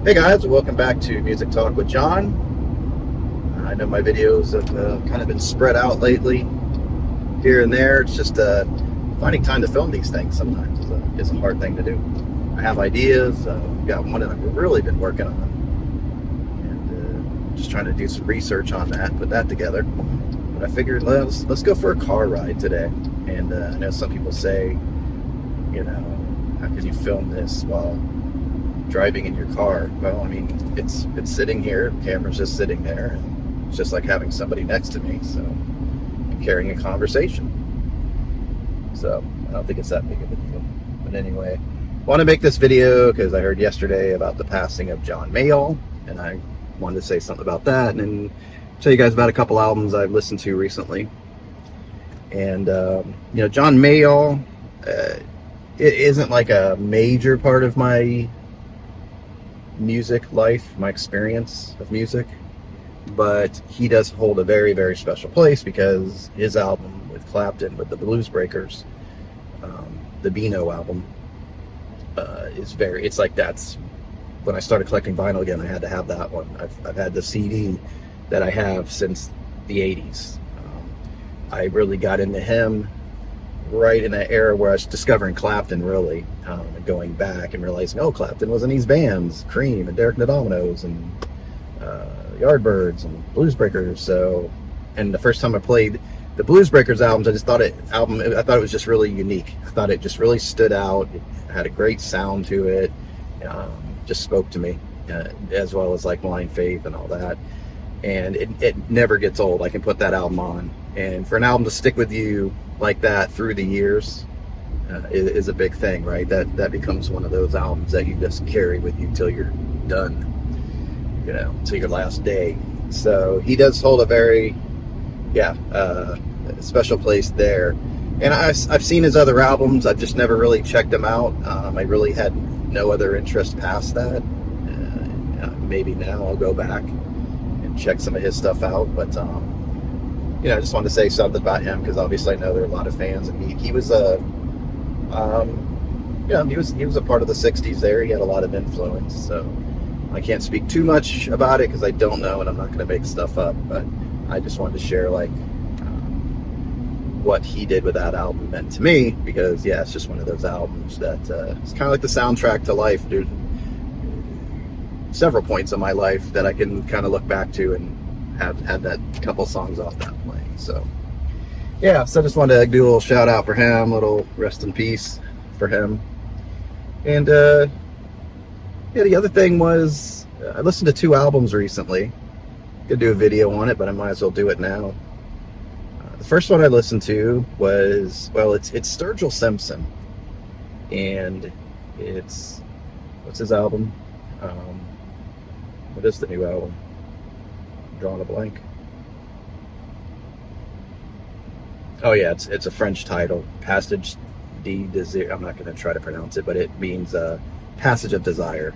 Hey guys, welcome back to Music Talk with John. I know my videos have kind of been spread out lately, here and there. It's just finding time to film these things sometimes is a hard thing to do. I have ideas. Got one that I've really been working on, and just trying to do some research on that, put that together. But I figured let's go for a car ride today. And I know some people say, you know, how can you film this while driving in your car? Well, I mean, it's sitting here, the camera's just sitting there, and it's just like having somebody next to me, so I'm carrying a conversation. So I don't think it's that big of a deal. But anyway, I want to make this video because I heard yesterday about the passing of John Mayall, and I wanted to say something about that and then tell you guys about a couple albums I've listened to recently. And you know, John Mayall, it isn't like a major part of my music life, my experience of music, but he does hold a very, very special place because his album with Clapton, with the Blues Breakers, the Beano album, it's like, that's when I started collecting vinyl again. I had to have that one. I've had the CD that I have since the 80s. I really got into him right in that era where I was discovering Clapton, really, and going back and realizing, oh, Clapton was in these bands, Cream and Derek and the Dominoes and Yardbirds and Blues Breakers. So, and the first time I played the Blues Breakers albums, I thought it was just really unique. I thought it just really stood out. It had a great sound to it. Just spoke to me, as well as like Blind Faith and all that. And it never gets old. I can put that album on, and for an album to stick with you like that through the years is a big thing, right? That becomes one of those albums that you just carry with you till you're done, you know, till your last day. So he does hold a very special place there. And I've seen his other albums. I've just never really checked them out. I really had no other interest past that. Maybe now I'll go back and check some of his stuff out, but you know, I just wanted to say something about him because obviously I know there are a lot of fans, and he was a he was a part of the 60s there. He had a lot of influence, so I can't speak too much about it because I don't know, and I'm not going to make stuff up, but I just wanted to share like what he did with that album meant to me, because it's just one of those albums that it's kind of like the soundtrack to life. There's several points in my life that I can kind of look back to and have had that couple songs off that playing. So so I just wanted to do a little shout out for him, a little rest in peace for him. And the other thing was, I listened to 2 albums recently. Could do a video on it, but I might as well do it now. The first one I listened to was, it's Sturgill Simpson, and it's, what's his album? What is the new album? I'm drawing a blank. Oh yeah, it's a French title, Passage de Desire. I'm not going to try to pronounce it, but it means Passage of Desire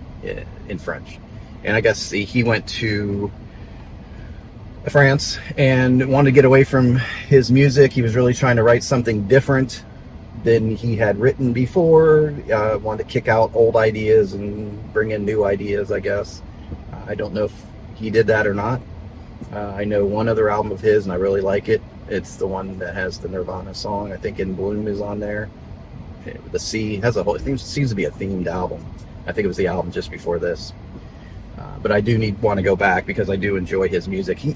in French. And I guess he went to France and wanted to get away from his music. He was really trying to write something different than he had written before. Wanted to kick out old ideas and bring in new ideas, I guess. I don't know if he did that or not. I know one other album of his, and I really like it. It's the one that has the Nirvana song. I think In Bloom is on there. The Sea has a whole, it seems to be a themed album. I think it was the album just before this. But I do want to go back because I do enjoy his music. In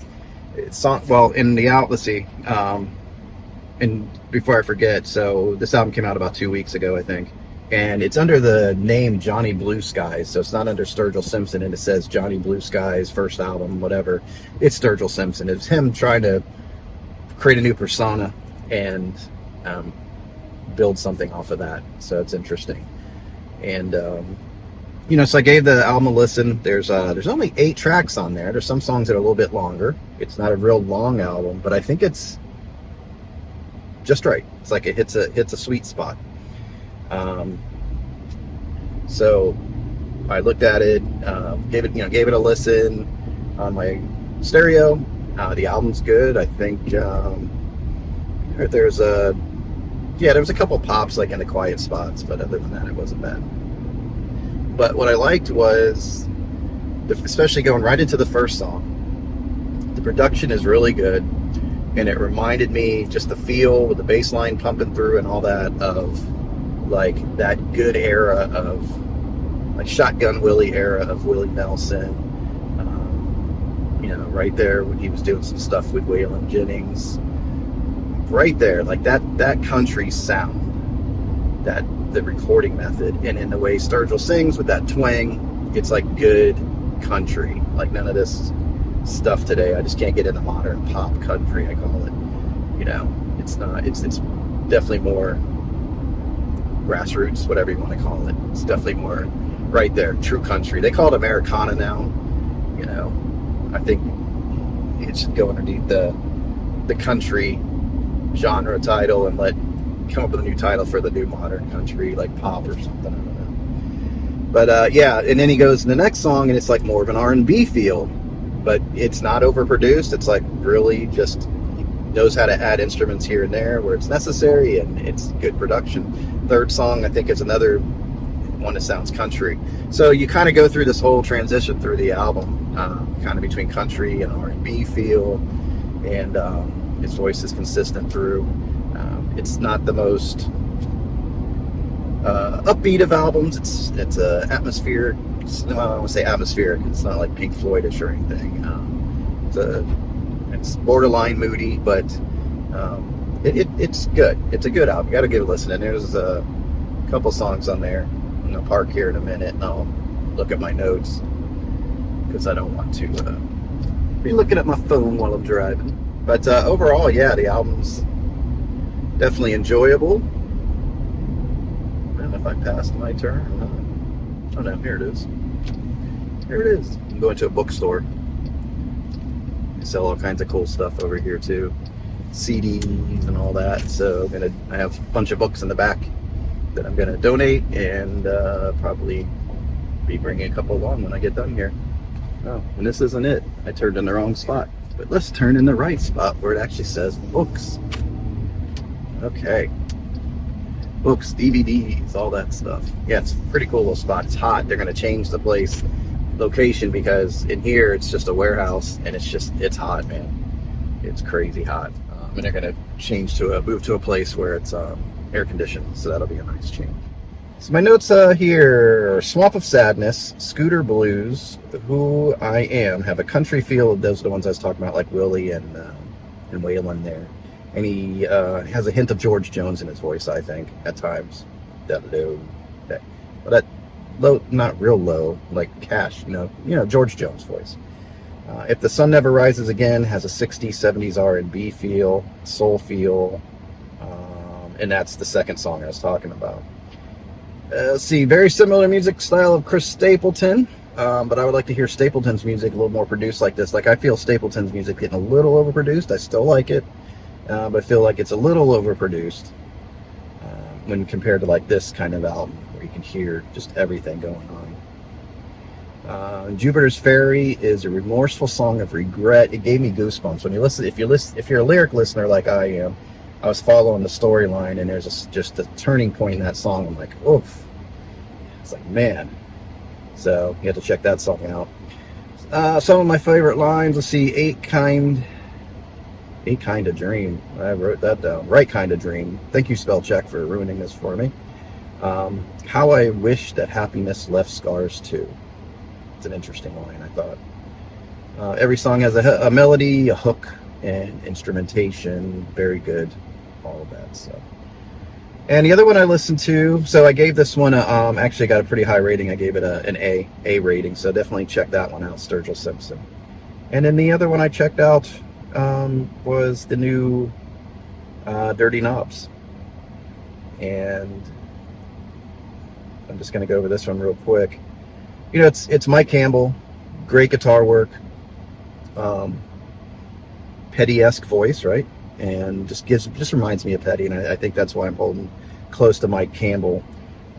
the album, let's see. And before I forget, so this album came out about 2 weeks ago, I think. And it's under the name Johnny Blue Skies, so it's not under Sturgill Simpson, and it says Johnny Blue Skies, first album, whatever. It's Sturgill Simpson. It's him trying to create a new persona and build something off of that. So it's interesting. And so I gave the album a listen. There's only 8 tracks on there. There's some songs that are a little bit longer. It's not a real long album, but I think it's just right. It's like it hits a sweet spot. So I looked at it, gave it a listen on my stereo. The album's good. I think there's a couple pops like in the quiet spots, but other than that, it wasn't bad. But what I liked was especially going right into the first song. The production is really good, and it reminded me just the feel with the bass line pumping through and all that of like that good era of like Shotgun Willie era of Willie Nelson. Right there when he was doing some stuff with Waylon Jennings. Right there, like that country sound, that the recording method, and in the way Sturgill sings with that twang, it's like good country. Like none of this stuff today. I just can't get into modern pop country, I call it. It's not. It's definitely more grassroots, whatever you want to call it. It's definitely more right there, true country. They call it Americana now. I think it should go underneath the country genre title and come up with a new title for the new modern country, like pop or something. I don't know. But yeah, and then he goes in the next song, and it's like more of an R&B feel, but it's not overproduced. It's like really just he knows how to add instruments here and there where it's necessary, and it's good production. Third song, I think, is another one that sounds country. So you kind of go through this whole transition through the album, kind of between country and R&B feel, and his voice is consistent through. It's not the most upbeat of albums. It's atmospheric. I don't want to say atmospheric. It's not like Pink Floydish or anything. It's borderline moody, but it's good. It's a good album. You got to give it a listen. And there's a couple songs on there. I'm gonna park here in a minute, and I'll look at my notes because I don't want to be looking at my phone while I'm driving. But overall, yeah, the album's definitely enjoyable. I don't know if I passed my turn or not. Oh no, here it is. Here it is. I'm going to a bookstore. They sell all kinds of cool stuff over here too, CDs and all that. So I have a bunch of books in the back that I'm gonna donate, and probably be bringing a couple along when I get done here. Oh, and this isn't it. I turned in the wrong spot. But let's turn in the right spot where it actually says books. Okay. Books, DVDs, all that stuff. Yeah, it's a pretty cool little spot. It's hot. They're gonna change the place location because in here it's just a warehouse, and it's hot, man. It's crazy hot. And they're gonna move to a place where it's air conditioned, so that'll be a nice change. So my notes here: Swamp of Sadness, Scooter Blues, Who I Am, have a country feel. Those are the ones I was talking about, like Willie and Waylon there. And he has a hint of George Jones in his voice, I think, at times. That low, but that low, not real low, like Cash, George Jones voice. If the Sun Never Rises Again has a 60s, 70s R&B feel, soul feel, and that's the second song I was talking about. Let's see, very similar music style of Chris Stapleton, but I would like to hear Stapleton's music a little more produced like this. Like, I feel Stapleton's music getting a little overproduced. I still like it, but I feel like it's a little overproduced when compared to like this kind of album where you can hear just everything going on. Jupiter's Ferry is a remorseful song of regret. It gave me goosebumps when you listen. If you're a lyric listener like I am, I was following the storyline, and there's just a turning point in that song. I'm like, oof. It's like, man. So you have to check that song out. Some of my favorite lines. Let's see, A Kind of Dream. I wrote that down. Right Kind of Dream. Thank you, spell check, for ruining this for me. How I wish that happiness left scars too. It's an interesting line, I thought. Every song has a melody, a hook, and instrumentation. Very good. All of that stuff. And the other one I listened to, so I gave this one actually got a pretty high rating. I gave it an A rating, so definitely check that one out, Sturgill Simpson. And then the other one I checked out was the new Dirty Knobs. And I'm just going to go over this one real quick. It's Mike Campbell, great guitar work, Petty-esque voice, right? And just reminds me of Petty, and I think that's why I'm holding close to Mike Campbell.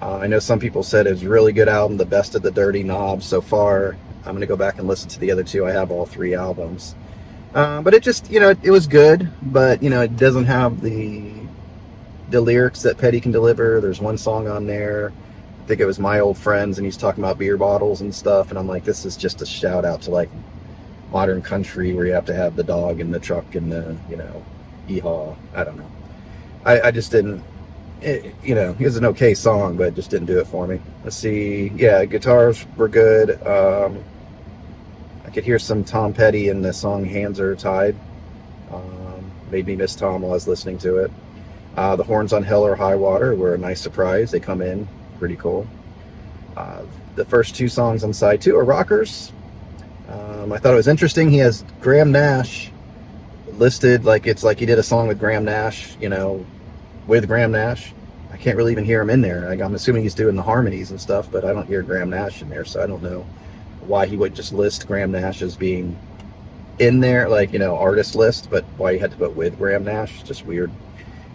I know some people said it was a really good album, the best of the Dirty Knobs so far. I'm going to go back and listen to the other two. I have all three albums. But it just, it was good, but, it doesn't have the lyrics that Petty can deliver. There's one song on there think it was My Old Friends, and he's talking about beer bottles and stuff, and I'm like, this is just a shout out to like modern country where you have to have the dog and the truck and the, you know, yeehaw. I don't know. I just didn't, you know, it was an okay song, but it just didn't do it for me. Let's see. Yeah, guitars were good. I could hear some Tom Petty in the song Hands Are Tied. Made me miss Tom while I was listening to it. The horns on Hell or High Water were a nice surprise. They come in pretty cool. The first two songs on side 2 are rockers. I thought it was interesting. He has Graham Nash listed, like it's like he did a song with Graham Nash, you know, with Graham Nash. I can't really even hear him in there. Like, I'm assuming he's doing the harmonies and stuff, but I don't hear Graham Nash in there, so I don't know why he would just list Graham Nash as being in there, like, you know, artist list, but why he had to put with Graham Nash, just weird.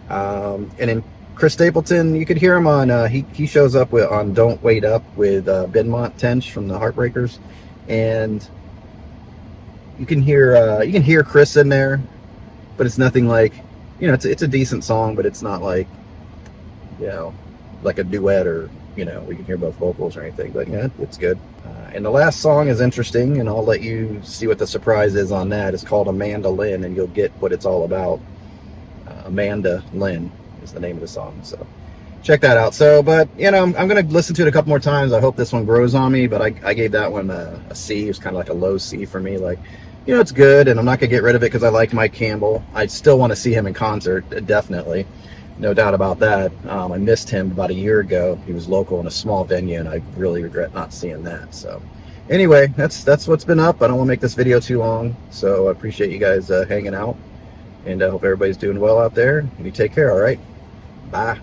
And then Chris Stapleton, you could hear him on, he shows up on Don't Wait Up with Benmont Tench from the Heartbreakers, and you can hear Chris in there, but it's nothing like, you know, it's a decent song, but it's not like, you know, like a duet or, you know, we can hear both vocals or anything, but yeah, it's good. And the last song is interesting, and I'll let you see what the surprise is on that. It's called Amanda Lynn, and you'll get what it's all about. Amanda Lynn is the name of the song, so check that out. So, but, you know, I'm going to listen to it a couple more times. I hope this one grows on me, but I gave that one a C. It was kind of like a low C for me. Like, you know, it's good, and I'm not going to get rid of it because I like Mike Campbell. I still want to see him in concert, definitely. No doubt about that. I missed him about a year ago. He was local in a small venue, and I really regret not seeing that. So anyway, that's what's been up. I don't want to make this video too long, so I appreciate you guys hanging out, and I hope everybody's doing well out there. And you take care, all right? Bye.